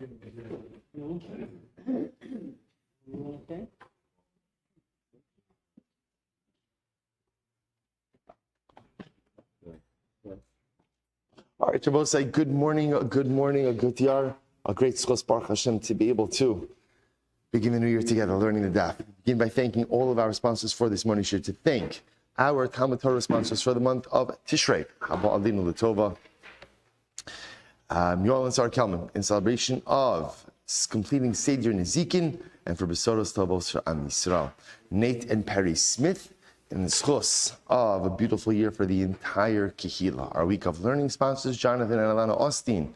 Okay. All right, Shabbos, say good morning, a good yar, a great schos Baruch Hashem to be able to begin the new year together, learning the daf. Begin by thanking all of our sponsors for this morning shir, to thank our Talmud Torah sponsors for the month of Tishrei, Haba Alinu Latova, Yoel and Sarah Kelman, in celebration of completing Seder Nezikin, and for Besoros Tovos for Am Yisrael, Nate and Perry Smith, in the schos of a beautiful year for the entire Kehila. Our week of learning sponsors, Jonathan and Alana Austin,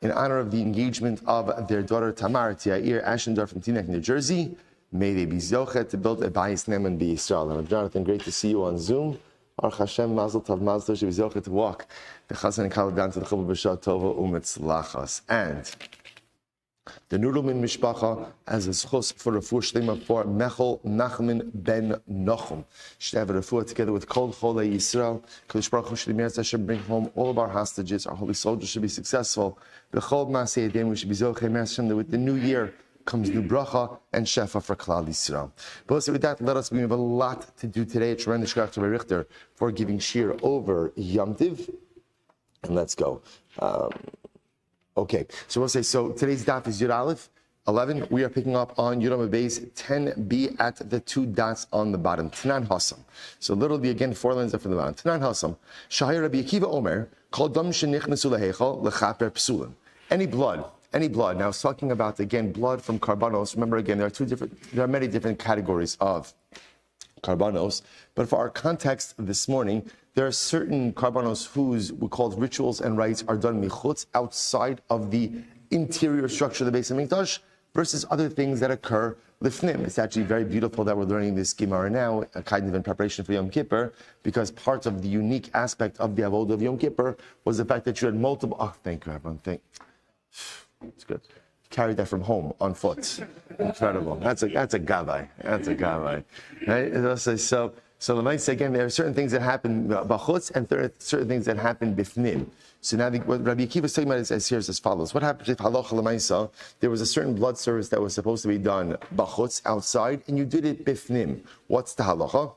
in honor of the engagement of their daughter Tamar Tiair Ashendorf from Teaneck, New Jersey. May they be zochet to build a bayis neman b'Yisrael. And Jonathan, great to see you on Zoom. Aruch Hashem, Mazel Tov, Mazel Tov, should be zochet to walk the Chazan and Kala down to the Chubba B'Shah Tova Umetzlachas. And the Nudelman Mishpacha as a schos for refuah shlema for Mechel Nachman ben Nochum. Should have a refuah together with Kol Cholei Yisrael. Kodesh Baruch Hu should bring home all of our hostages. Our holy soldiers should be successful. B'chol Masei Yedem, we should be zochei Hashem, that with the new year comes new bracha and shefa for Klal Yisrael. But also with that, let us, we have a lot to do today. It's Ren Shkach Rabbi Richter for giving shir over Yom Tiv. And let's go. Okay, so we'll say, so today's daf is Yud Aleph 11. We are picking up on Yud Beis 10b at the two dots on the bottom. Tanan Hasam. So literally again, four lines up from the bottom. Tanan Hasam. Shahir Rabbi Akiva Omer, Kol Dam Shenichnesu Lehechal Lechaper Psulim. Any blood. Now it's talking about, again, blood from karbanos. Remember, again, there are many different categories of karbanos, but for our context this morning, there are certain karbanos whose we called rituals and rites are done michutz, outside of the interior structure of the Beis HaMikdash, versus other things that occur lifnim. It's actually very beautiful that we're learning this Gemara now, kind of in preparation for Yom Kippur, because part of the unique aspect of the avodah of Yom Kippur was the fact that you had multiple. Oh, thank you, everyone. It's good. Carried that from home on foot. Incredible. That's a gavai. Right? So the might say again, there are certain things that happen b'chutz and there are certain things that happen bifnim. So now what Rabbi Akiva is talking about is here as follows. What happens if halacha l'maisa, there was a certain blood service that was supposed to be done b'chutz, outside, and you did it bifnim? What's the halacha?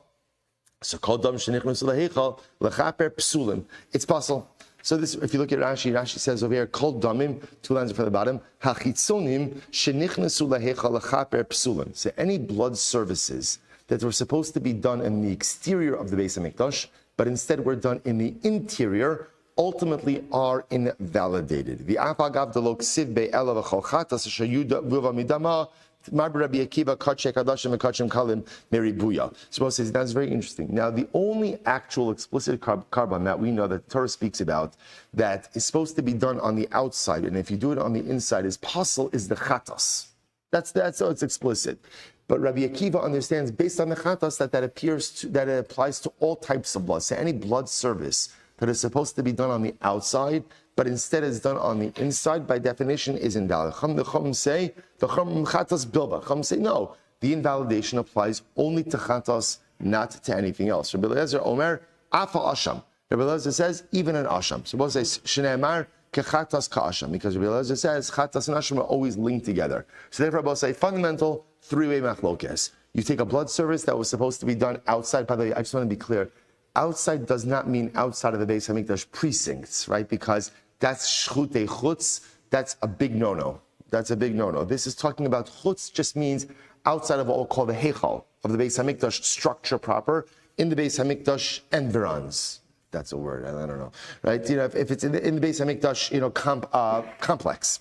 So kol dam shenichnas lehechal lechaper psulim. It's possible. So this, if you look at Rashi says over here, kol damim, two lines from the bottom, hachitzonim shenichnasu lehechal lechaper psulim. So any blood services that were supposed to be done in the exterior of the Beis HaMikdash, but instead were done in the interior, ultimately are invalidated. The afagav delok siv be'ela v'chol chatas shayuda vuva midama Rabbi Akiva kachek hadashim and kachim kalim meribuya. So says that's very interesting. Now, the only actual explicit carbon that we know that the Torah speaks about that is supposed to be done on the outside, and if you do it on the inside is possible, is the chatas. That's how it's explicit. But Rabbi Akiva understands, based on the chatas, that it applies to all types of blood. So any blood service that is supposed to be done on the outside, but instead is done on the inside, by definition, is invalid. The Chum say, the Chum chatas bilba. Chum say, no, the invalidation applies only to chatas, not to anything else. Rabbi Eliezer Omer, afa asham. Rabbi Eliezer says, even an asham. So we'll say, shneimar kechatas ka'asham, because Rabbi Eliezer says, chatas and asham are always linked together. So therefore, we'll say, fundamental three-way machlokes. You take a blood service that was supposed to be done outside. By the way, I just want to be clear. Outside does not mean outside of the Beis HaMikdash precincts, right? Because that's shchutei chutz. That's a big no-no. This is talking about chutz, just means outside of what we'll call the heichal of the Beis HaMikdash structure proper, in the Beis HaMikdash environs. That's a word, I don't know, right? You know, if it's in the Beis HaMikdash, complex.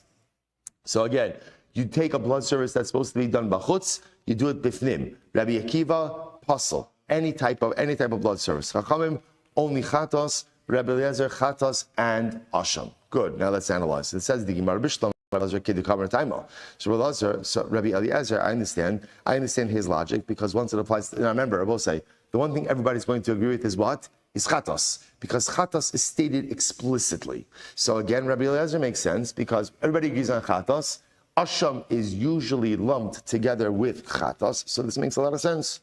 So again, you take a blood service that's supposed to be done b'chutz, you do it bifnim. Rabbi Akiva, pasul. Any type of blood service. Chachamim, only chatos. Rabbi Eliezer, chatos and asham. Good. Now let's analyze. It says the Gemara Bishlam. So Rabbi Eliezer, I understand his logic, because once it applies, and I remember, I will say, the one thing everybody's going to agree with is what? Is chatos. Because chatos is stated explicitly. So again, Rabbi Eliezer makes sense, because everybody agrees on chatos. Asham is usually lumped together with chatas, so this makes a lot of sense.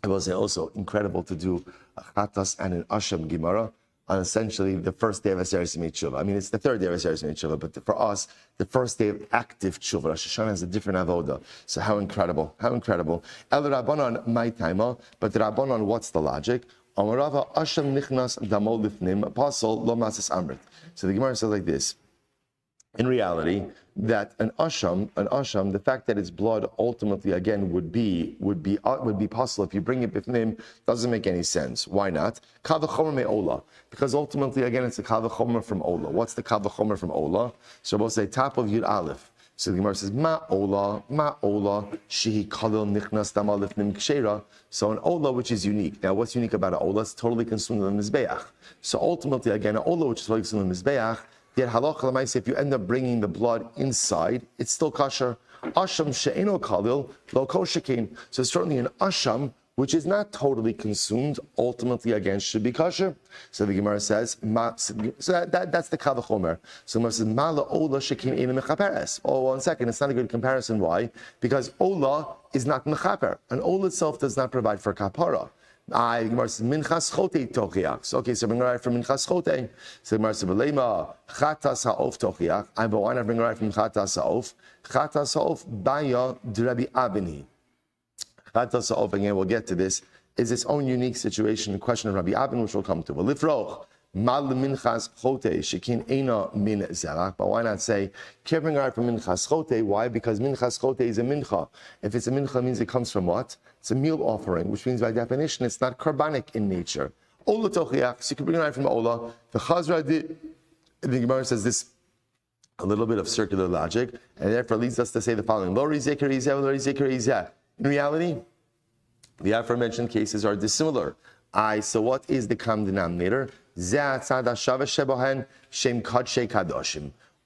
I will say also incredible to do a chatas and an asham gemara. on essentially the first day of Aseres Yemei Tshuva. I mean, it's the third day of Aseres Yemei Tshuva, but for us, the first day of active Tshuva. Rosh Hashanah has a different avoda. So how incredible, how incredible. El Rabbanon, my taima, but the Rabbanon, what's the logic? Amarava Asham Nichnas Damol Lifnim, Apostle Lo Masas Amrit. So the Gemara says like this. In reality, that an asham, the fact that its blood ultimately again would be possible if you bring it bifnim doesn't make any sense. Why not? Kal v'chomer me'ola, because ultimately again it's a kal v'chomer from ola. What's the kal v'chomer from ola? So we'll say top of Yud Aleph. So the Gemara says ma ola shehi kalil nichnas dama lifnim kshera. So an ola which is unique. Now what's unique about an ola? It's totally consumed in the mizbeach. So ultimately again an ola which is totally consumed in the mizbeach. Yet halacha l'maaseh, if you end up bringing the blood inside, it's still kosher. Asham she'eno kalil lo koshekin. So certainly an asham which is not totally consumed, ultimately again should be kosher. So the Gemara says, that's the kal v'chomer. So the Gemara says, ma la'ola shekin eina mechaperes. Oh, 1 second, it's not a good comparison. Why? Because ola is not mechaper. An ola itself does not provide for kapara. Gemara says minchas chote tochiach. Okay, so bring a right from minchas chote. So Gemara says belema chatas haof tochiach. But why not bring a right from chatas haof? Chatas haof baya d'Rabbi Abini. Chatas haof, again we'll get to this, is its own unique situation. The question of Rabbi Abin, which we'll come to. Well, lifroch mal minchas chote shekin eina min zerach. But why not say can't bring a right from minchas chote? Why? Because minchas chote is a mincha. If it's a mincha, it means it comes from what? It's a meal offering, which means by definition it's not carbonic in nature. Ola tochiach, so you can bring it right from Ola. The Chazra did, the Gemara says this, a little bit of circular logic, and therefore leads us to say the following: Lo rizeh kerizeh, lo rizeh kerizeh. In reality, the aforementioned cases are dissimilar. So what is the common denominator?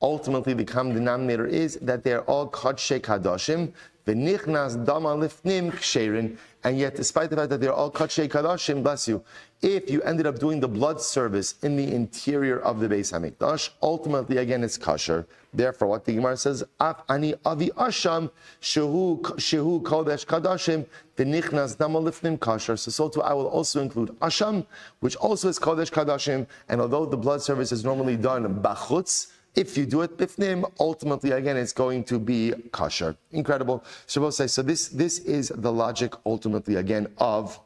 Ultimately, the common denominator is that they're all Kodshei Kadoshim, v'nichnas dama lifnim ksherin, and yet, despite the fact that they're all Kodshei Kadoshim, bless you, if you ended up doing the blood service in the interior of the Beis Hamikdash, ultimately, again, it's kosher. Therefore, what the Gemara says, Af ani avi asham shehu kodesh kadoshim v'nichnas dama lifnim kosher. So too, I will also include asham, which also is kodesh kadoshim, and although the blood service is normally done bachutz, if you do it bifnim, ultimately, again, it's going to be kosher. Incredible. Shabbos says, so this is the logic, ultimately, again, of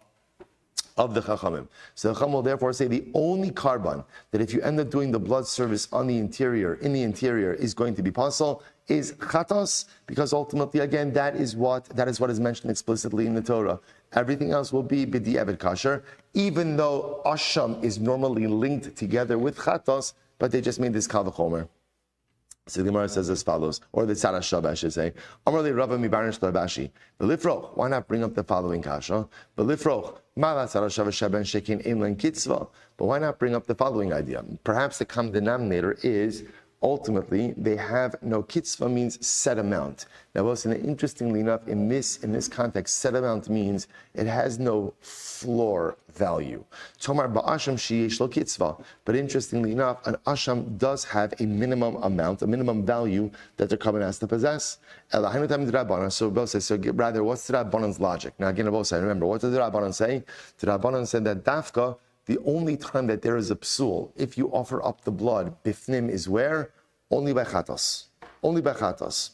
the Chachamim. So the Chacham will therefore say the only carbon that if you end up doing the blood service in the interior, is going to be possible is chatos, because ultimately, again, that is what is mentioned explicitly in the Torah. Everything else will be b'di'evet kasher, even though asham is normally linked together with chatos, but they just made this kal v'chomer. So the Gemara says as follows, or the Tzara Shab, I should say. Amarli Rava Mibarish Labashi. V'lifroch, why not bring up the following kasha? V'lifroch, Mala Tzara Shab Shaben Shekin Imlan Kitzva. But why not bring up the following idea? Perhaps the common denominator is ultimately they have no kitzva, means set amount. Now, listen, interestingly enough, in this context, set amount means it has no floor value. Tomar ba'asham sheyesh lo kitzva. But interestingly enough, an asham does have a minimum amount, a minimum value that the carbon has to possess. So Rabbi says, so rather, what's the Rabbanan's logic? Now again, Rabbi says, remember, what did the Rabbanan say? The Rabbanan said that dafka, the only time that there is a psul, if you offer up the blood, bifnim is where? Only by chatos. Only by chatos.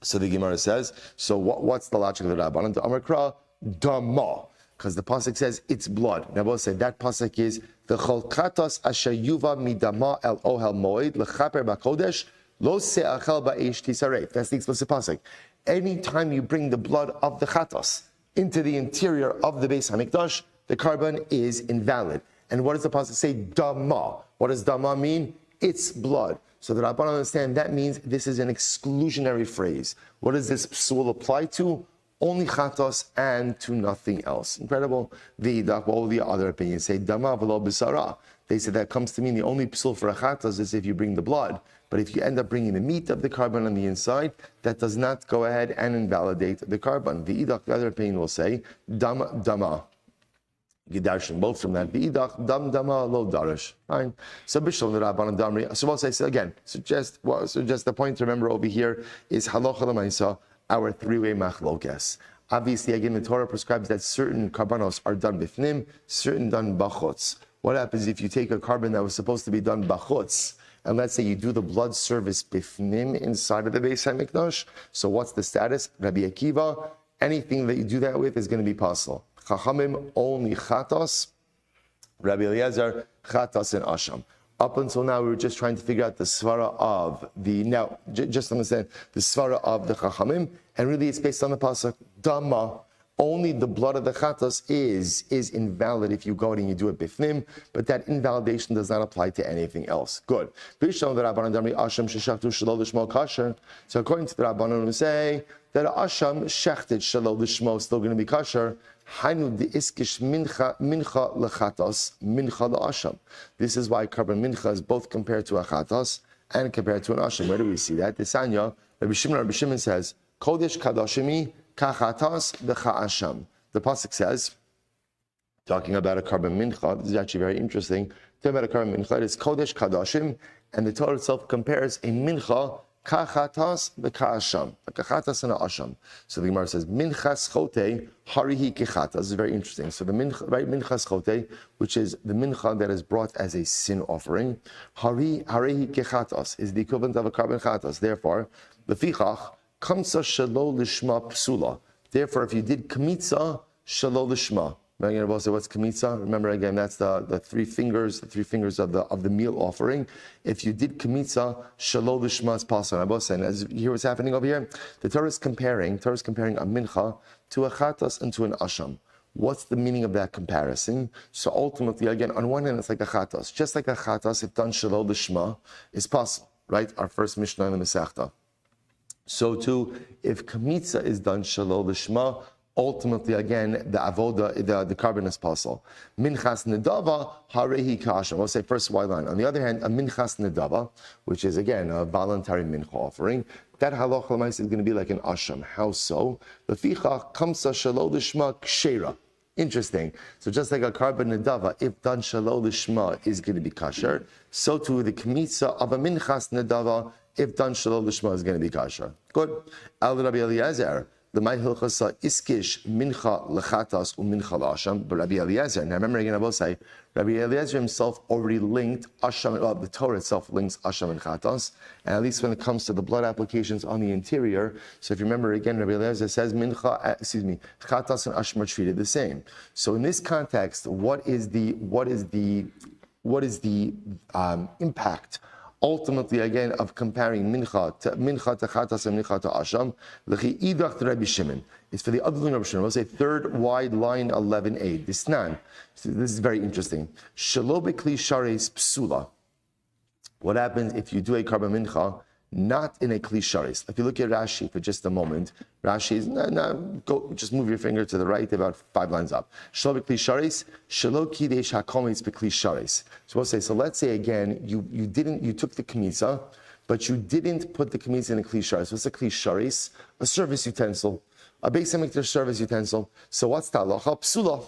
So the Gemara says, so what's the logic of the Rabbanan? The Amar Kra, dama. Because the pasuk says it's blood. Now we'll say that pasuk is the chol chatos asher yuva midama el ohel moed lechaper bakodesh lo se'achel ba'esh tisaref. That's the explicit pasuk. Anytime you bring the blood of the chatos into the interior of the Beis Hamikdash, the carbon is invalid. And what does the pasuk say? Dama. What does dama mean? It's blood. So the Rabbanan understand that means this is an exclusionary phrase. What does this psul apply to? Only chatos and to nothing else. Incredible. What will the other opinions say? Dama v'lo b'sara. They said that comes to mean the only psul for a chatos is if you bring the blood. But if you end up bringing the meat of the carbon on the inside, that does not go ahead and invalidate the carbon. The other opinion will say dama. Gedarshin, both from that. V'idach dam dama lo darish. Fine. So bishlam the Rabbanan damri. So we'll say again. So just the point to remember over here is halacha l'maisa, our three-way machlokes. Obviously, again, the Torah prescribes that certain karbanos are done bifnim, certain done bachutz. What happens if you take a carbon that was supposed to be done bachutz, and let's say you do the blood service bifnim inside of the Beis HaMikdash? So what's the status? Rabbi Akiva, anything that you do that with is going to be possible. Chachamim only chatos. Rabbi Eliezer, chatas and asham. Up until now, we were just trying to figure out the svara of the, now, just understand, the svara of the chachamim, and really it's based on the pasuk, Dama, only the blood of the chatas is invalid if you go and you do it bifnim, but that invalidation does not apply to anything else. Good. So according to the Rabbanan who say that asham shechted shalol l'shmo is still going to be kosher, Hainu the iskish mincha lechatos mincha leasham. This is why carbon mincha is both compared to a chatos and compared to an asham. Where do we see that? The Sanya, Rabbi Shimon says, Kodesh kadoshimi kachatos b'cha'asham. The pasuk says, talking about a carbon mincha. This is actually very interesting. Talking about a carbon mincha, it is Kodesh kadoshim, and the Torah itself compares a mincha kachatas b'ka'asham, like a chatas and a asham. So the Gemara says, minchas chote harihi kechatas. This is very interesting. So the mincha, right, minchas chote, which is the mincha that is brought as a sin offering, harihi kechatas is the equivalent of a carbon chatas. Therefore, the fichach kamsa shelo lishma psula. Therefore, if you did kamitza shelo lishma. Again, we'll say what's kamitza. Remember again, that's the three fingers of the meal offering. If you did kamitza, shalol lishmas pasan. And as you hear what's happening over here, the Torah is comparing a mincha to a chatas and to an asham. What's the meaning of that comparison? So ultimately, again, on one hand, it's like a chatas. Just like a chatas, if done shalol lishma, is possible, right? Our first Mishnah in the Masechta. So too, if kamitza is done shalol lishma, ultimately, again, the avoda, the carbon is possible. Minchas nedava harehi kasha. We'll say first white line. On the other hand, a minchas nedava, which is again a voluntary mincha offering, that halacha l'maisa is going to be like an asham. How so? The ficha kamsa shelo lishma kshera. Interesting. So just like a carbon nedava, if done shelo lishma, is going to be kasher, so too the kmitza of a minchas nedava, if done shelo lishma, is going to be kasher. Good. Al Rabbi Eliezer. The my hilchasa iskish mincha lechatas umincha la'asham, but Rabbi Eliezer. Now remember again, I will say, Rabbi Eliezer himself already linked asham. Well, the Torah itself links asham and chatas, and at least when it comes to the blood applications on the interior. So if you remember again, Rabbi Eliezer says chatas and asham are treated the same. So in this context, what is the impact? Ultimately, again, of comparing mincha to chatas and mincha to asham, l'chi idach to Rabbi Shimon. It's for the other than Rabbi Shimon. We'll say third wide line 11a. Disnan. So this is very interesting. Shelo b'kli shares psula. What happens if you do a carbon mincha not in a kli shares? If you look at Rashi for just a moment, Rashi is go just move your finger to the right about 5 lines up. Shelo b'kli shares, shelo kidesh hakomitz b'kli shares. So we'll say, so let's say again, you took the kmitza, but you didn't put the kmitza in a kli shares. What's a kli shares? A service utensil, a Beis HaMikdash service utensil. So what's the halacha? Psula.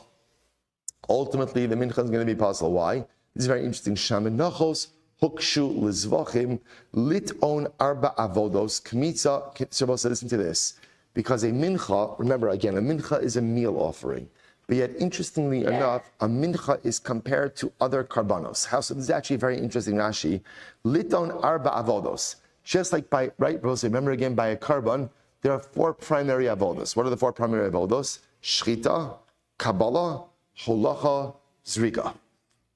Ultimately, the mincha is going to be possible. Why? This is very interesting. Shamanachos Hukshu Zevachim lit on arba avodos kmitza. So listen to this, because a mincha. Remember again, a mincha is a meal offering, but yet interestingly enough, a mincha is compared to other karbanos. How? So this is actually very interesting. Rashi lit on arba avodos. Just like by right, remember again, by a karban, there are 4 primary avodos. What are the 4 primary avodos? Shchita, Kabbalah, Holacha, Zrika.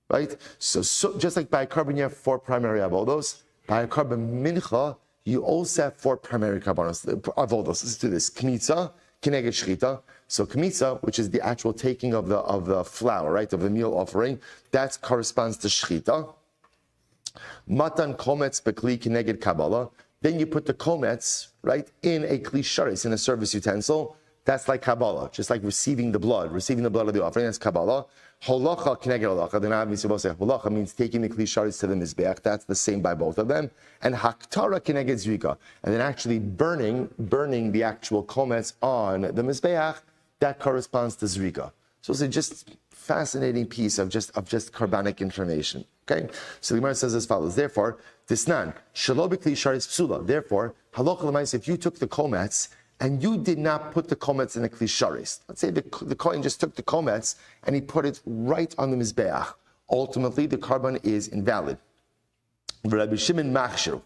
Right? So just like by a carbon, you have 4 primary avodos. By a carbon mincha, you also have 4 primary avodos. Listen to this. Kmitza, kineged shchita. So kmitza, which is the actual taking of the flour, right, of the meal offering, that corresponds to shchita. Matan kometz bekli kineged kabbalah. Then you put the kometz, right, in a kli sharis, in a service utensil. That's like Kabbalah, just like receiving the blood of the offering. That's Kabbalah. Holacha kineged holacha. Then obviously we'll say holacha means taking the kli sharis to the mizbeach. That's the same by both of them. And haktara kineged zrika. And then actually burning the actual kometz on the mizbeach, that corresponds to zrika. So it's a just fascinating piece of just carbonic information. Okay, so the Gemara says as follows. Therefore, disnan shelo b'kli sharis psula. Therefore, halacha l'maisa, if you took the kometz and you did not put the kometz in the kli sharis, let's say the Kohen just took the kometz and he put it right on the mizbeach, ultimately the carbon is invalid. Rabbi Shimon machshir.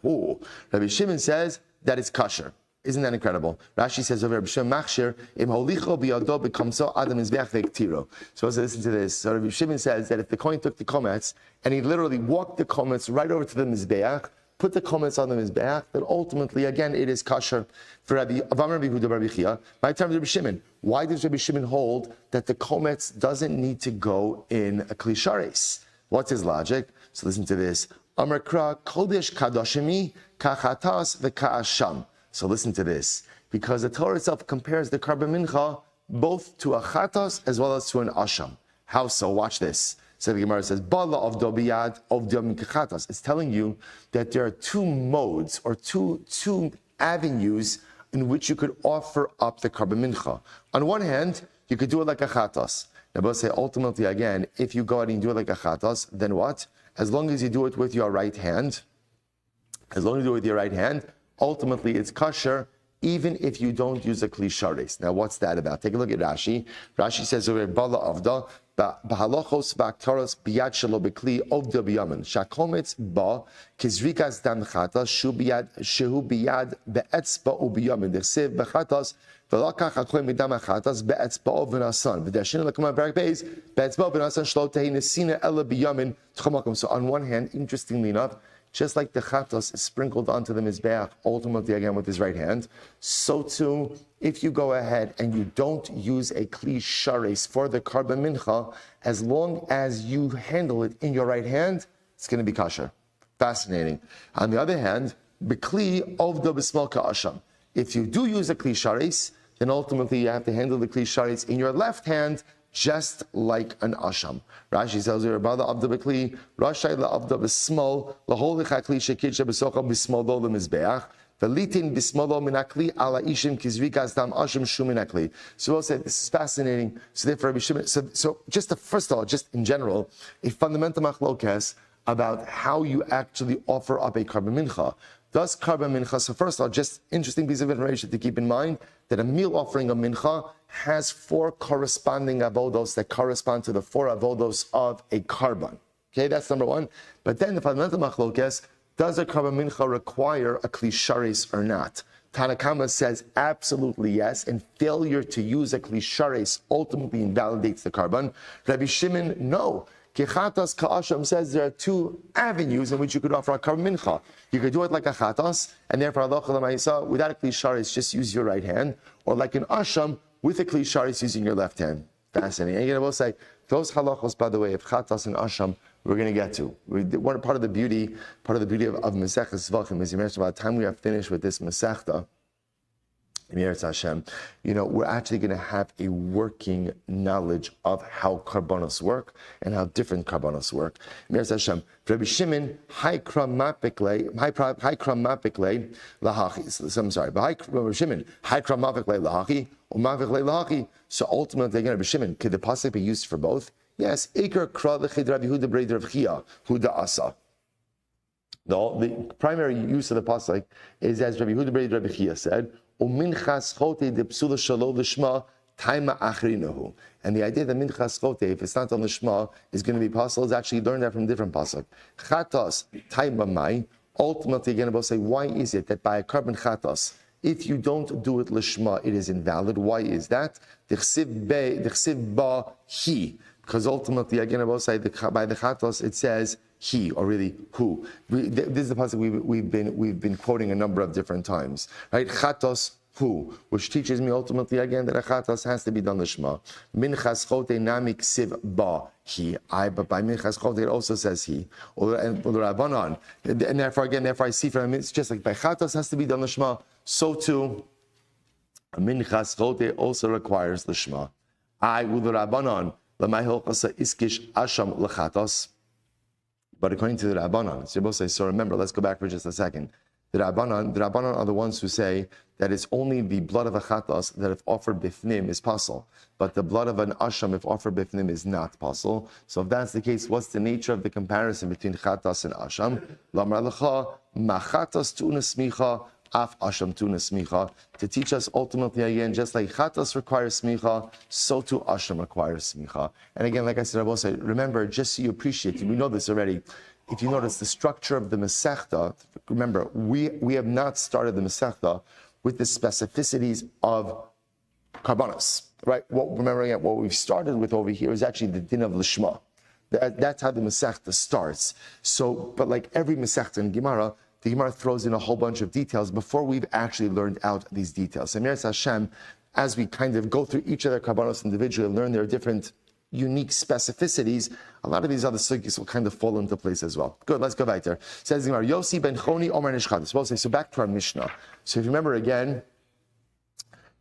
Rabbi Shimon says that it's kosher. Isn't that incredible? Rashi says over Rabbi Shimon machshir, im holicho biyado bekamso adam mizbeach ve'ktiro. So listen to this. So Rabbi Shimon says that if the Kohen took the komets and he literally walked the komets right over to the mizbeach, put the komets on the mizbeach, then ultimately again it is kosher. For Rabbi Huda Rabbi Chia, my term Rabbi Shimon. Why does Rabbi Shimon hold that the komets doesn't need to go in a kli sharis? What's his logic? So listen to this. Amar kra kodesh kadoshimi kachatas v'ka'asham. So listen to this, because the Torah itself compares the carbon mincha both to a chatas as well as to an asham. How so? Watch this. So the Gemara says, "Bala of dobiyad of kachatas." It's telling you that there are two modes or two avenues in which you could offer up the carbon mincha. On one hand, you could do it like a chatas. Now, both say ultimately again, if you go out and do it like a chatas, then what? As long as you do it with your right hand, ultimately it's kosher, even if you don't use a kli sharis. Now, what's that about? Take a look at Rashi. Rashi says over Bala Avda, B'halachos v'aktaros biyad shelo b'kli ovda b'yamin. Shakometz ba kizrikas dam chatas shehu biyad be'etzba u'b'yamin. D'chsev b'chatas v'lakach hakohen midam hachatas be'etzba v'nasan. V'dashin l'kamah barak beis be'etzba v'nasan shlo tehi nesina ela b'yamin t'chomakom. So on one hand, interestingly enough, just like the chatos is sprinkled onto the mizbeach, ultimately again with his right hand, so too, if you go ahead and you don't use a kli shares for the carbon mincha, as long as you handle it in your right hand, it's going to be kosher. Fascinating. On the other hand, b'kli ovda b'smal ka'asham. If you do use a kli shares, then ultimately you have to handle the kli shares in your left hand, just like an asham. Rashi tells you about the abda b'kli, rashai la'abda b'smal, lahol l'chakli shekidcha b'socha b'smal do l'mizbeach, v'litin b'smalo minakli ala ishim kizrikas dam asham shu minakli. So we'll say this is fascinating. So therefore, Rabbi Shimon, so just first of all, just in general, a fundamental machlokes about how you actually offer up a carbon mincha. Does carbon mincha, so first of all, just interesting piece of information to keep in mind, that a meal offering of mincha has 4 corresponding avodos that correspond to the 4 avodos of a carbon. Okay, that's number one. But then the fundamental machlokes, does a carbon mincha require a kli sharis or not? Tanakama says absolutely yes, and failure to use a kli sharis ultimately invalidates the carbon. Rabbi Shimon, no. Kechatas Ka'asham says there are 2 avenues in which you could offer a carbon mincha. You could do it like a chatas, and therefore Allah Chalamayisa, without a kli sharis, just use your right hand, or like an asham, with a kli sharis using your left hand. Fascinating. And we'll say, those halachos, by the way, of chatas and asham, we're going to get to. One part of the beauty of Masechta Zevachim is, you mentioned by the time we are finished with this Masechta, Hashem, we're actually going to have a working knowledge of how karbonos work and how different karbonos work. Hashem, Rabbi Shimon, haikramapikle lahachi. I'm sorry, Rabbi Shimon, haikramapikle lahachi, or mapikle lahachi. So ultimately, again, Rabbi Shimon, could the pasuk be used for both? Yes. Iker kra lechid Rabbi Huda Breid Rav Chia Huda Asa. The primary use of the pasuk is as Rabbi Huda Breid Rav Chia said. And the idea that minchas chote, if it's not on the Shema, is going to be possible, is actually learned that from different pasuk. Chatos taima mai. Ultimately, again, we'll say, why is it that by a carbon chatos, if you don't do it lishma, it is invalid? Why is that? D'chsiv ba he. Because ultimately, again, I will say by the chatos it says he, or really who. This is the passage we've been quoting a number of different times, right? Chatos who, which teaches me ultimately again that a chatos has to be done lishma. Minchas chote namik siv ba he. But by minchas chote it also says he, or rabbanon. And therefore I see from it's just like by chatos has to be done lishma. So too, minchas chote also requires lishma. Rabbanon. But according to the Rabbanon, so remember, let's go back for just a second. The Rabbanon are the ones who say that it's only the blood of a chatas that if offered bifnim is possible, but the blood of an asham if offered bifnim is not possible. So if that's the case, what's the nature of the comparison between chatas and asham? Lamar lecha machatas tu'una smicha Af Asham Tuna Smicha, to teach us ultimately again, just like Chatas requires Smicha, so too Asham requires Smicha. And again, like I said, I will say, remember, just so you appreciate, we know this already, if you notice the structure of the Masechta, remember, we have not started the Masechta with the specificities of Karbanos, right? Remembering what we've started with over here is actually the din of Lishma. That's how the Masechta starts. So, but like every Masechta in Gemara, the Gemara throws in a whole bunch of details before we've actually learned out these details. So, Meretz Hashem, as we kind of go through each of their Karbanos individually and learn their different unique specificities, a lot of these other sugis will kind of fall into place as well. Good, let's go back there. Says the Gemara, Yosi ben Choni Omer Nishchatas. So back to our Mishnah. So if you remember again,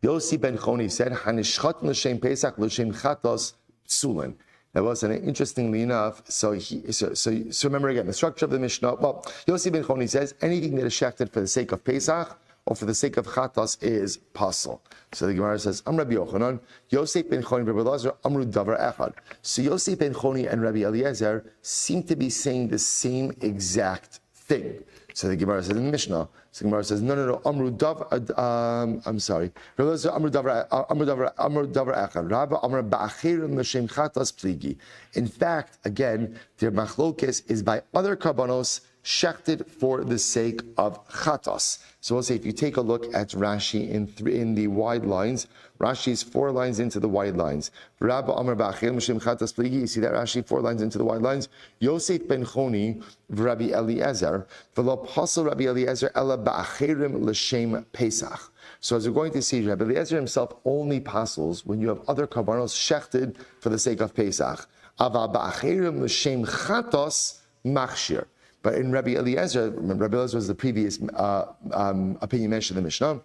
Yosi ben Choni said, Hanishchat l'shem Pesach l'shem Chatos Psulin. That was interestingly enough. So remember again the structure of the Mishnah. Well, Yosi ben Choni says anything that is shechted for the sake of Pesach or for the sake of Chatos is pasul. So the Gemara says, Am Rabbi Yochanan, Yosef ben Choni, Rabbi Eliezer, Amru Davar Echad. So Yosef ben Choni and Rabbi Eliezer seem to be saying the same exact thing. So the Gemara says in the Mishnah, so the Gemara says, no, Amru Davar, I'm sorry. Rabbi Eliezer, Amru Davar Echad. Rabba Amr Ba'achirim L'Shem Chatos Pligi. In fact, again, their machlokes is by other karbanos shechted for the sake of chatos. So we'll say if you take a look at Rashi in the wide lines, Rashi is 4 lines into the wide lines. Rabba Amar Ba'achil Mishim Chatos Pligi. You see that Rashi 4 lines into the wide lines. Yosef ben Choni Rabbi Eliezer v'lo pasal Rabbi Eliezer ela ba'achirim l'shem Pesach. So as we're going to see, Rabbi Eliezer himself only passes when you have other karbanos shechted for the sake of Pesach. Ava ba'achirim l'shem chatos machshir. But in Rabbi Eliezer, remember Rabbi Eliezer was the previous opinion mentioned in the Mishnah.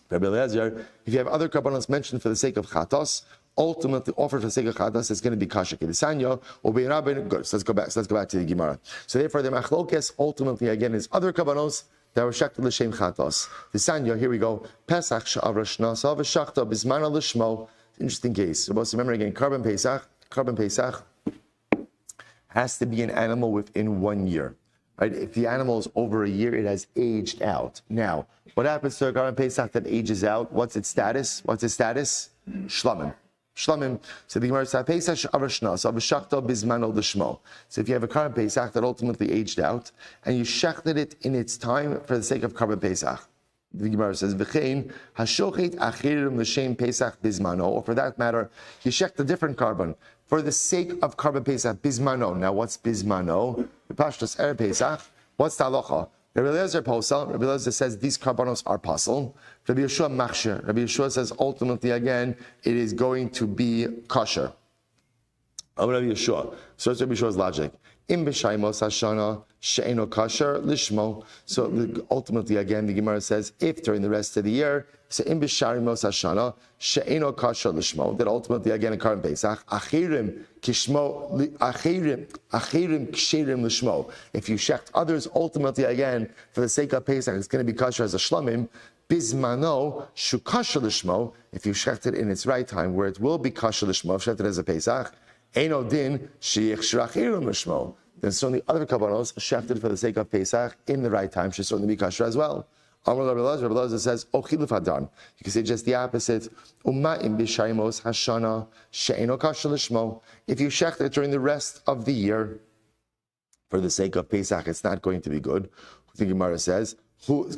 Rabbi Eliezer, if you have other karbanos mentioned for the sake of chatos, ultimately offered for the sake of chatos, it's going to be kasher kedisanyo or be rabbi. Good. So let's go back to the Gemara. So therefore, the machlokes ultimately again is other karbanos that were shechted l'shem chatos. The sanyo, here we go. Pesach she'avra shnasa v'shachta bismana l'shmo. Interesting case. So remember again, carbon Pesach has to be an animal within 1 year. Right? If the animal is over a year, it has aged out. Now, what happens to a carbon Pesach that ages out? What's its status? Shlamim. So the Gemara says, Pesach she'avra shnasa v'shachta bismana l'shmo. So if you have a carbon Pesach that ultimately aged out, and you shechted it in its time for the sake of carbon Pesach, the Gemara says, "V'chein hashochet achirim l'shem Pesach bismano," or for that matter, you shecht a different carbon for the sake of carbon Pesach bismano. Now, what's bismano? The Pashtus Erev Pesach. What's the halacha? Rabbi Eliezer posel. Rabbi Eliezer says these karbanos are pasul. Rabbi Yeshua machshir. Rabbi Yeshua says ultimately again it is going to be kosher. Rabbi Yeshua. So it's Rabbi Yeshua's logic. Im b'shaymos hashana she'eno kasher lishmo. So ultimately, again, the Gemara says, if during the rest of the year, so im b'shaymos hashana she'eno kasher lishmo, that ultimately, again, in Karban Pesach, achirim ksherim lishmo. If you shecht others, ultimately, again, for the sake of Pesach, it's going to be kasher as a shlamim. Bismano shukasher lishmo. If you shecht it in its right time, where it will be kasher lishmo, shechted as a Pesach. Eino din she'yichshrachirim lishmo. Then certainly other karbanos shechted for the sake of Pesach in the right time should certainly be kosher as well. Amar Rabbi Eliezer says, "Ochiluf hadan." You can say just the opposite. Umma'im b'shaymos hashana she'eno kosher lishmo. If you shecht it during the rest of the year for the sake of Pesach, it's not going to be good. The Gemara says, Umar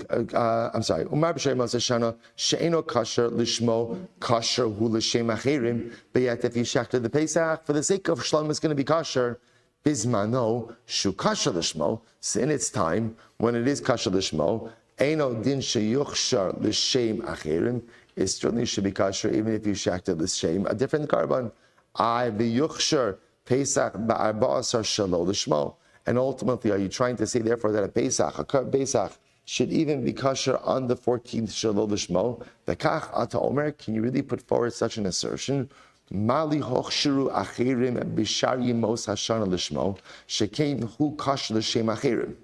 b'shaymos hashana she'eno kosher lishmo kosher hu l'shem achirim. But yet, if you shechted the Pesach for the sake of Shalom, it's going to be kosher. Bismano shu kasher lishmo. So in its time, when it is kasher lishmo, eino din sheyuchshar l'shem achirim. It certainly should be kasher even if you shechted l'shem a different carbon. I v'yuchshar Pesach ba'arba'asar shalo lishmo. And ultimately, are you trying to say therefore that a Pesach should even be kosher on the 14th shalo lishmo? V'kach ata omer. Can you really put forward such an assertion? Mali hochshiru achirim b'shar yimos hashana lishmo shekein hu kasher l'shem achirim.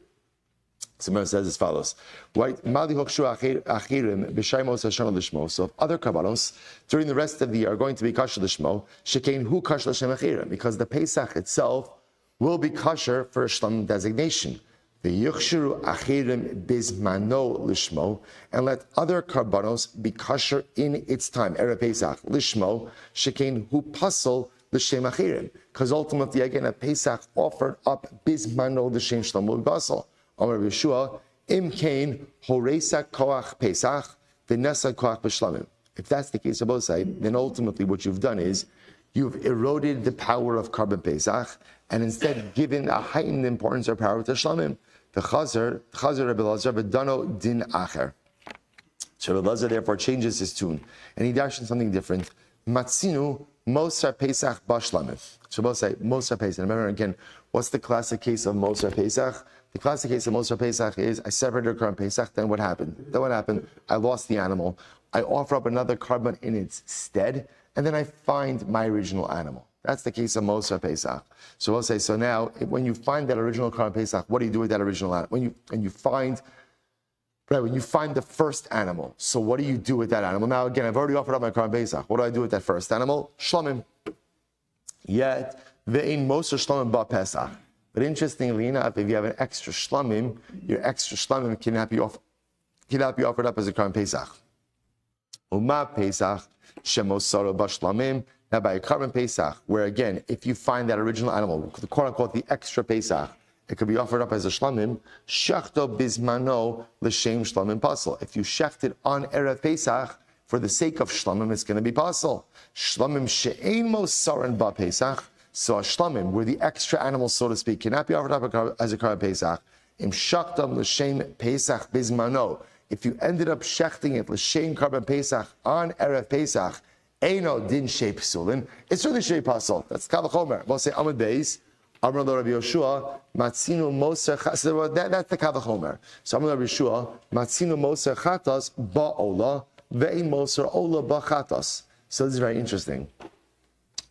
Simon says as follows: right, Mali hochshiru achirim b'shar yimos hashana lishmo. So if other karbanos during the rest of the year are going to be kasher lishmo, shekein hu kasher l'shem achirim, because the Pesach itself will be kosher for a shlam designation. V'yuchshiru achirim bizmano lishmo, and let other karbanos be kosher in its time. Erev Pesach lishmo shekein hu pasol l'shem achirim, because ultimately again a Pesach offered up bizmano l'shem shlomo basal. Amar Yeshua im kain horesa koach Pesach v'nesa koach b'shlamim. If that's the case of both sides, then ultimately what you've done is you've eroded the power of Karban Pesach and instead given a heightened importance or power to Shlamim. The Chazer Rabbi Lazar v'dano din acher. So Rabbi Lazar therefore changes his tune and he dashes something different. Matzinu Mosar Pesach b'Shlamim. So both say Mosar Pesach. Remember again, what's the classic case of Mosar Pesach? The classic case of Mosar Pesach is I separated Karban Pesach. Then what happened? I lost the animal. I offer up another carbon in its stead, and then I find my original animal. That's the case of Mosar Pesach. So we'll say, so now, when you find that original Karban Pesach, what do you do with that original animal? When you find the first animal, so what do you do with that animal? Now, again, I've already offered up my Karban Pesach. What do I do with that first animal? Shlamim. Yet, ve'in Mosar Shlamim ba Pesach. But interestingly enough, if you have an extra Shlamim, your extra Shlamim cannot be offered up as a Karban Pesach. Uma Pesach Shemosaro Bashlamim. Now by a Karban Pesach, where again, if you find that original animal, the quote unquote the extra Pesach, it could be offered up as a Shlamim. Shachto Bismano L'Shem Shlamim Pasal. If you shecht it on Erev Pesach for the sake of Shlamim, it's going to be Pasal. Shlamim She'ein Mosaran Ba Pesach. So a Shlamim, where the extra animal, so to speak, cannot be offered up as a Karban Pesach. Im Shachtam L'Shem Pesach Bismano. If you ended up shechting it l'shem Karban Pesach on Erev Pesach, eino din shei psulin, it's really shei pasol. That's kavachomer. We'll say Amud Beis, Amar lo Rabbi Yoshua, matzinu moser chatas. That's the kavachomer. So Amar Rabbi Yoshua, matzinu moser chatas ba'ola ve'in moser ola ba'chatas. So this is very interesting.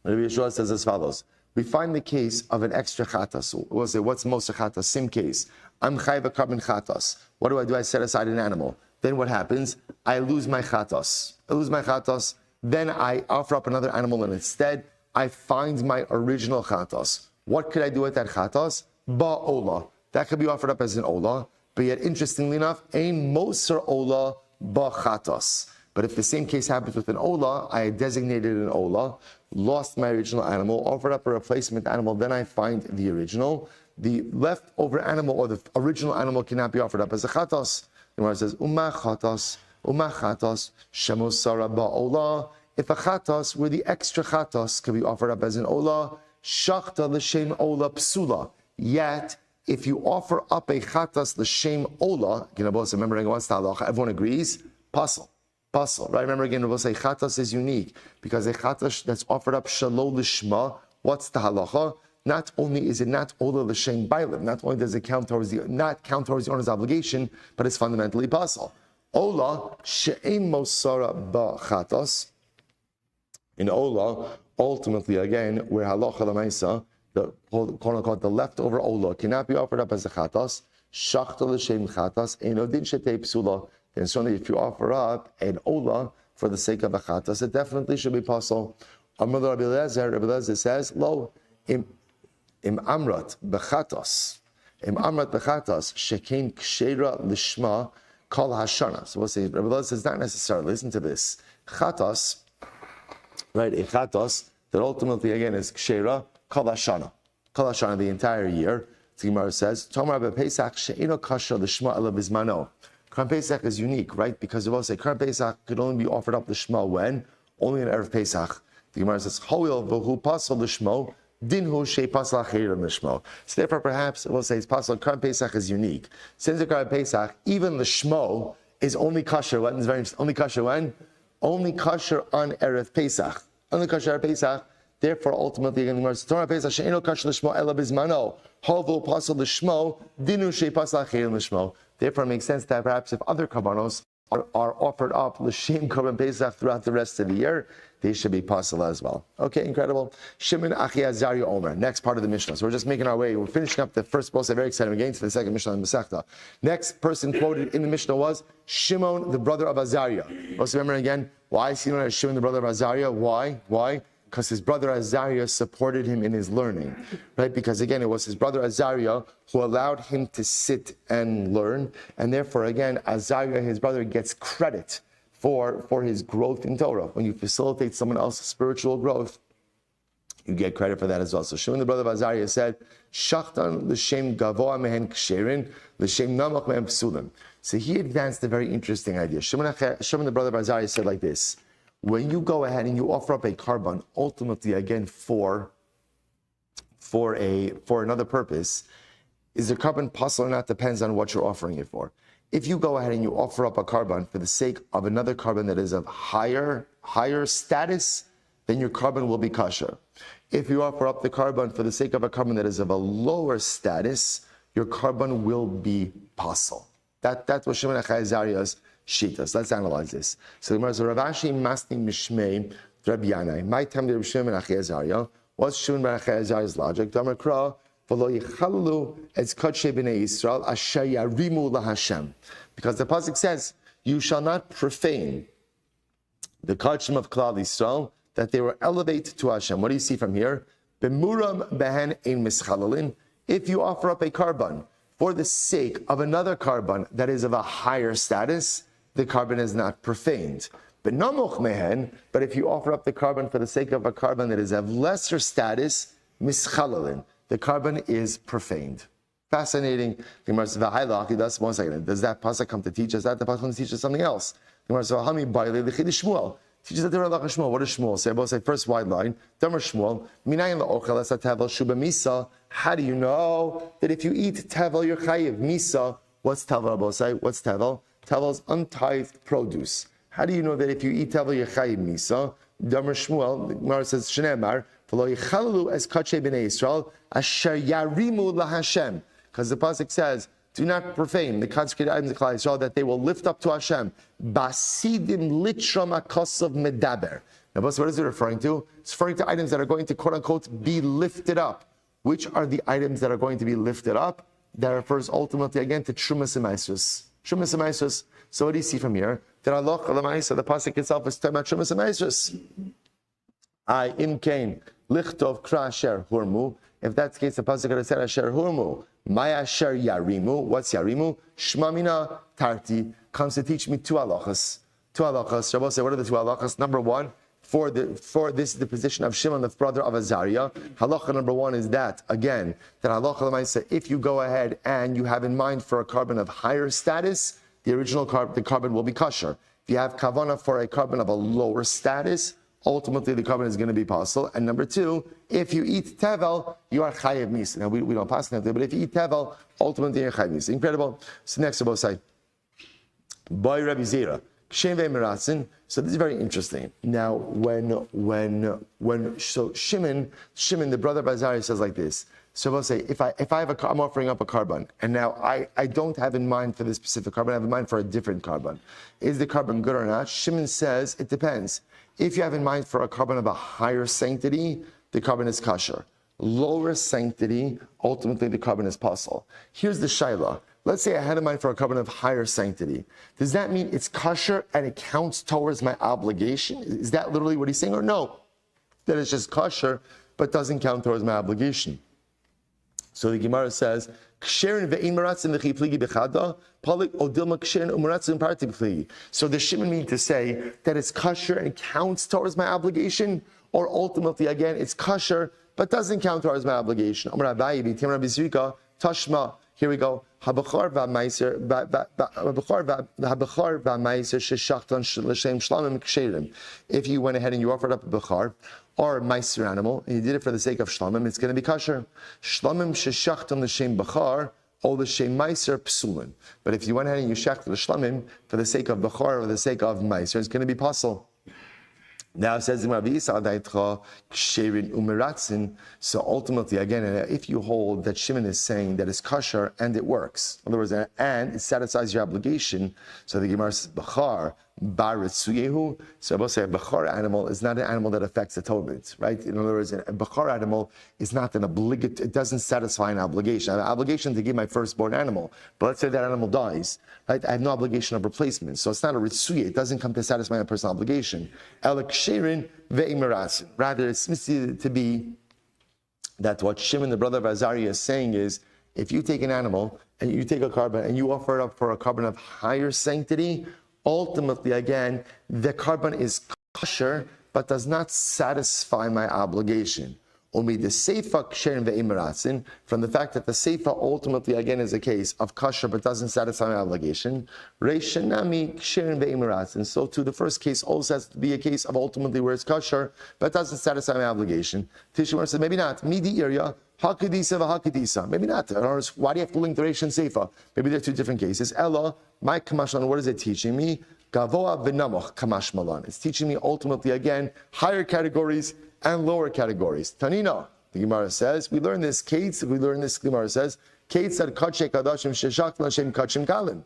Rabbi Yoshua says as follows. We find the case of an extra chatas. We'll say, what's moser chatas? Same case. I'm chayv a Karban chatas. What do? I set aside an animal. Then what happens? I lose my chatas. Then I offer up another animal and instead I find my original chatas. What could I do with that chatas? Ba'ola. That could be offered up as an ola. But yet, interestingly enough, ein moser ola ba'chatas. But if the same case happens with an ola, I designated an ola, lost my original animal, offered up a replacement animal, then I find the original. The leftover animal or the original animal cannot be offered up as a chatos. The Gemara says, Uma chatos, shemosara ba'ola. If a chatos, where the extra chatos can be offered up as an ola, shachta l'shem ola psula. Yet, if you offer up a chatos l'shem ola, remember what's the halacha? Everyone agrees, pasal, right? Remember again, we'll say chatos is unique because a chatos that's offered up shalol l'shma. What's the halacha? Not only is it not ola l'shem bailim, not only does it not count towards the owner's obligation, but it's fundamentally pasal. Ola she'ein mosara ba'chatos. In ola, ultimately again, where halacha l'maisa, the quote unquote the leftover ola cannot be offered up as a chatos. Shachta l'shem chatos eino din shetei psula. Then certainly, if you offer up an ola for the sake of a chatos, it definitely should be pasal. Amar Rabbi Eliezer says, lo Im amrat bechatos, shekein kshera lishma kol hashana. So we'll say, Rabbi Eliezer says not necessarily. Listen to this. Chatos, right? A chatos that ultimately again is kshera kol hashana the entire year. The Gemara says, Tomar bePesach she'ino kasher lishma ela bizmano. Karban Pesach is unique, right? Because we'll say Karban Pesach could only be offered up lishma when only in Erev Pesach. The Gemara says, Hoil v'hu pasal lishmo. Dinhu shei pasal achirim lishmo. So therefore, perhaps we'll say it's possible. Karban Pesach is unique. Since the Karban Pesach, even the shmo is only kosher. When? It's very only kosher when? Only kosher on Erev Pesach. Only kosher Erev Pesach. Therefore, ultimately, again, the Torah Pesach she'eno kosher lishmo ela bizmano. Hovu pasal lishmo. Dinu shei pasal achirim lishmo. Therefore, it makes sense that perhaps if other karbanos are offered up l'shem Karban Pesach throughout the rest of the year, they should be possible as well. Okay, incredible. Shimon Achi Azariah Omer. Next part of the Mishnah. So we're just making our way. We're finishing up the first post. I'm very excited. We're getting to the second Mishnah in Masechta. Next person quoted in the Mishnah was Shimon, the brother of Azariah. Also remember again, why Shimon the brother of Azariah? Why? Because his brother Azariah supported him in his learning, right? Because again, it was his brother Azariah who allowed him to sit and learn, and therefore, again, Azariah, his brother, gets credit for his growth in Torah. When you facilitate someone else's spiritual growth, you get credit for that as well. So Shimon, the brother of Azariah, said, "Shachtan l'shem gavoa mehen ksherin, l'shem namach mehen psulim." So he advanced a very interesting idea. Shimon, the brother of Azariah, said like this: when you go ahead and you offer up a carbon, ultimately again for another purpose, is the carbon possible or not depends on what you're offering it for. If you go ahead and you offer up a carbon for the sake of another carbon that is of higher status, then your carbon will be kosher. If you offer up the carbon for the sake of a carbon that is of a lower status, your carbon will be possible. That's what Shimon Azariah's shitas. Let's analyze this. So the Gemara says, Rav Ashi Masni Mishmei Rabbi Yanai. My time the Shimon Azariah. What's Shimon Azariah's logic? Damar Kra v'lo yichalu ez kodshe b'nei Yisrael asher yarimu laHashem. Because the pasuk says, "You shall not profane the kodshim of Klal Yisrael, that they will elevate to Hashem." What do you see from here? B'muram behen ein mischalalin. If you offer up a carbon for the sake of another carbon that is of a higher status, the carbon is not profaned. But namoch mehen, but if you offer up the carbon for the sake of a carbon that is of lesser status, mischalalin, the carbon is profaned. Fascinating. The Gemara says, "V'hai one second. Does that pasuk come to teach us that? The pasuk comes to teach us something else. The Gemara says, "Hami b'ayli l'chid Shmuel." Teaches that there are Shmuel. What does Shmuel say? Both say first wide line. Damar Shmuel. Minayin la'ochel es tevel shuba misa. How do you know that if you eat tevel you're chayiv misa? What's tevel? Both say what's tevel? Tevel is untithed produce. How do you know that if you eat tevel you're chayiv misa? Damar Shmuel. The Gemara says Shneimar v'lo yichalu es kadshe b'nei Yisrael asher yarimu laHashem. Because the pasuk says, do not profane the consecrated items of Klal Yisrael, that they will lift up to Hashem. Basidim litram akasav medaber. Now, what is it referring to? It's referring to items that are going to, quote unquote, be lifted up. Which are the items that are going to be lifted up? That refers ultimately again to Trumas and Maasros. Trumas and Maasros. So what do you see from here? That Allah, the pasuk itself is talking about Trumas and Maasros. I imkain lichtov kra asher hurmu. If that's the case, the pasuk could have said asher hurmu. Maya asher yarimu. What's yarimu? Shmamina tarti comes to teach me two halachas. Two halachas. Rabbi say, what are the two halachas? Number one, for this is the position of Shimon, the brother of Azariah. Halacha number one is that again, that halacha l'maisa, if you go ahead and you have in mind for a carbon of higher status, the original the carbon will be kosher. If you have kavana for a carbon of a lower status, ultimately the carbon is going to be possible. And number two, if you eat tevel, you are chayiv misa. Now we don't pass that, but if you eat tevel, ultimately you're chayiv misa. Incredible. So next, Rabbi say, boy Rabbi Zera, kshem ve'meratzin. So this is very interesting. Now so Shimon, the brother of Azariah, says like this. So we'll say, if I'm offering up a carbon, and now I don't have in mind for this specific carbon, I have in mind for a different carbon. Is the carbon good or not? Shimon says it depends. If you have in mind for a carbon of a higher sanctity, the carbon is kosher. Lower sanctity, ultimately the carbon is possible. Here's the shaila. Let's say I had in mind for a carbon of higher sanctity. Does that mean it's kosher and it counts towards my obligation? Is that literally what he's saying? Or no, that it's just kosher, but doesn't count towards my obligation? So the Gemara says, so the Shimon mean to say that it's kosher and counts towards my obligation, or ultimately again it's kosher but doesn't count towards my obligation. Tashma. Here we go. If you went ahead and you offered up a bechar or a meiser animal, and you did it for the sake of shlamim, it's going to be kosher. Shlamim sheshachtan l'shem bechar or l'shem meiser psulin. But if you went ahead and you shechted the shlamim for the sake of bechar or the sake of meiser, it's going to be possible. Now it says, so ultimately, again, if you hold that Shimon is saying that it's kosher and it works, in other words, and it satisfies your obligation, so the Gemara says, Bachar, baritsuyehu. So I will say a bachar animal is not an animal that affects atonement, right? In other words, a bachar animal is not an it doesn't satisfy an obligation. I have an obligation to give my firstborn animal, but let's say that animal dies, right? I have no obligation of replacement. So it's not a ritsuye. It doesn't come to satisfy my personal obligation. Elaksherin ve'imerasin. Rather, it's considered to be that what Shimon, the brother of Azariah, is saying is, if you take an animal and you take a carbon and you offer it up for a carbon of higher sanctity, ultimately, again, the carbon is kosher, but does not satisfy my obligation. Only the seifa ksherin ve'imeratzin, from the fact that the seifa ultimately, again, is a case of kosher, but doesn't satisfy my obligation. Reishanami ksherin ve'imeratzin. So too, the first case also has to be a case of ultimately where it's kosher, but doesn't satisfy my obligation. Tishmar said, maybe not. Midi area. Hakadisa v'hakadisa. Maybe not. Why do you have to link the Reish and Seifa? Maybe they're two different cases. Ella, my kamashmalan, what is it teaching me? Gavoa v'namoch kamashmalan. It's teaching me ultimately, again, higher categories and lower categories. Tanina, the Gemara says, we learn this, Gemara says, Kate said, Kachek Adashim Sheshak Lashem Kachim Kalim.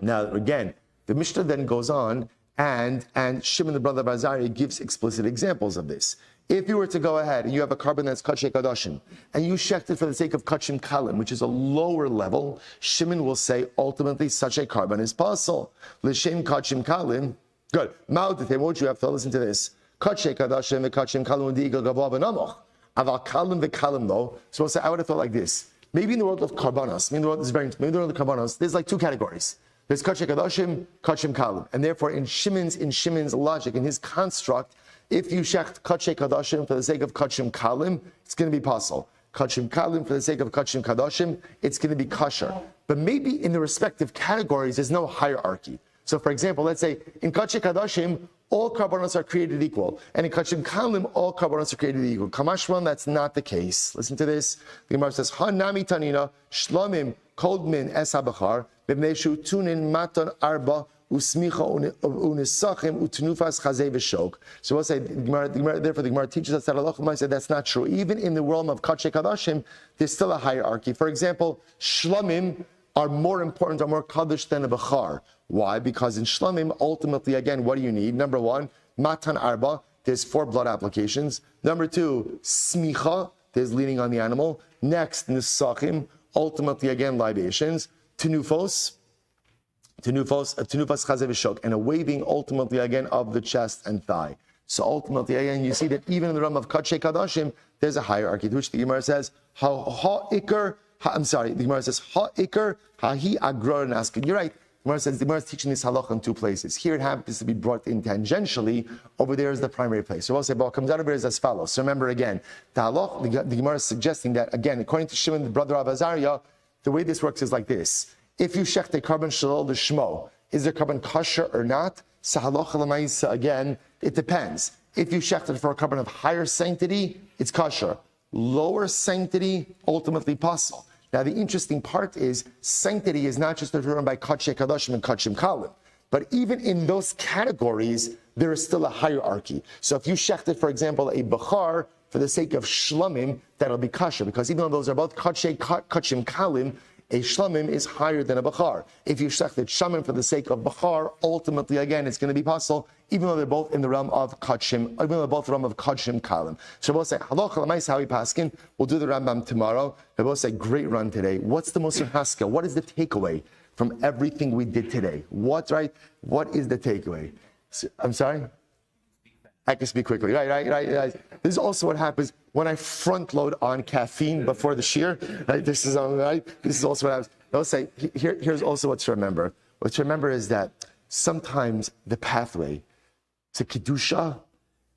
Now, again, the Mishnah then goes on, and Shimon, the brother of Azariah, gives explicit examples of this. If you were to go ahead and you have a carbon that's Kachek Adashim, and you shecht it for the sake of Kachim Kalim, which is a lower level, Shimon will say, ultimately, such a carbon is possible. L'shem Kachim Kalim, good. Ma'odete, won't you have to listen to this? Kachek Adashim v'Kachim Kalim v'Diga Gavoa v'Namoch. Aval Kalim v'Kalim, though. So I would have thought like this. Maybe in the world of karbanos, maybe in the world of karbanos, there's like two categories. There's Kachek Adashim, Kachim Kalim. And therefore, in Shimon's logic, in his construct, if you shecht Kachek Kadashim for the sake of Kachim Kalim, it's going to be possible. Kachim Kalim for the sake of Kachim Kadashim, it's going to be kosher. But maybe in the respective categories, there's no hierarchy. So for example, let's say in Kachek Kadashim, all karbanos are created equal. And in Kachim Kalim, all karbanos are created equal. Kamashwan, that's not the case. Listen to this. The Gemara says, Hanami Tanina, Shlomim, Koldmin, Es HaBachar, Bibneshu Tunin Matan Arba, Usmicha unisachim utnufas chazei v'shok. So we'll say therefore the Gemara teaches us that Allah said that's not true. Even in the realm of Kachek Kadashim, there's still a hierarchy. For example, Shlamim are more important or more kaddish than a Bachar. Why? Because in Shlamim, ultimately, again, what do you need? Number one, Matan Arba, there's 4 blood applications. Number 2, Smicha, there's leaning on the animal. Next, Nisachim, ultimately, again, libations. Tenufas chazev v'shok, and a waving ultimately again of the chest and thigh. So ultimately again, you see that even in the realm of Kachei Kadashim, there's a hierarchy, to which the Gemara says, the Gemara says, ha'ikr hahi agror naskin. You're right. The Gemara is teaching this halach in 2 places. Here it happens to be brought in tangentially. Over there is the primary place. So we'll say, well, what comes out of it is as follows. So remember again, the halach, the Gemara is suggesting that again, according to Shimon, the brother of Azariah, the way this works is like this. If you shecht a carbon shalol l'shmo, is there carbon kosher or not? Sahaloch l'maisa, again, it depends. If you shecht it for a carbon of higher sanctity, it's kosher. Lower sanctity, ultimately possible. Now the interesting part is, sanctity is not just determined by Kachei Kadashim and Kachim Kalim, but even in those categories, there is still a hierarchy. So if you shecht it, for example, a Bachar, for the sake of Shlamim, that'll be kosher, because even though those are both Kachim Kalim, a shlamim is higher than a bachar. If you shechted shamim for the sake of bachar, ultimately again it's going to be possible, even though they're both in the realm of kachim, even though they're both in the realm of kachim kalim. So we'll say halacha l'mais how we paskin. We'll do the Rambam tomorrow. We'll say great run today. What's the most haskell? What is the takeaway from everything we did today? What is the takeaway? I'm sorry. I can speak quickly. Right. This is also what happens when I front load on caffeine before the shir. Right. This is also what happens. I'll say here's also what to remember. What to remember is that sometimes the pathway to kedusha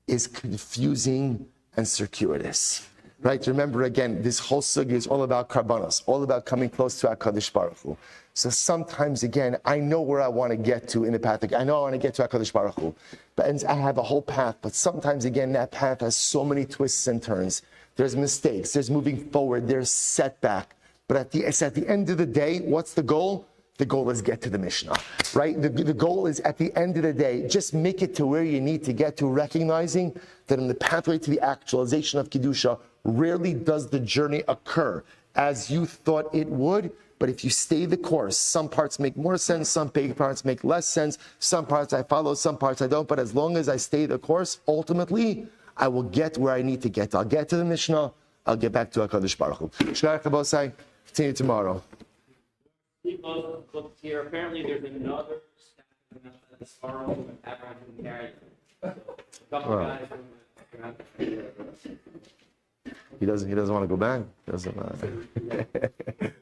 is confusing and circuitous. Right. Remember again, this whole sugi is all about karbanos, all about coming close to HaKadosh Baruch Hu. So sometimes, again, I know where I want to get to in the path. I know I want to get to HaKadosh Baruch Hu. And I have a whole path. But sometimes, again, that path has so many twists and turns. There's mistakes. There's moving forward. There's setback. But it's at the end of the day, what's the goal? The goal is get to the Mishnah, right? The goal is at the end of the day, just make it to where you need to get to, recognizing that in the pathway to the actualization of Kedusha, rarely does the journey occur as you thought it would, But if you stay the course, some parts make more sense, some parts make less sense, some parts I follow, some parts I don't. But as long as I stay the course, ultimately, I will get where I need to get. I'll get to the Mishnah, I'll get back to HaKadosh Baruch Hu. Shkar Chabosai, continue tomorrow. Here, apparently there's another Sparrow and Abraham can carry. A couple guys He doesn't want to go back. Doesn't matter.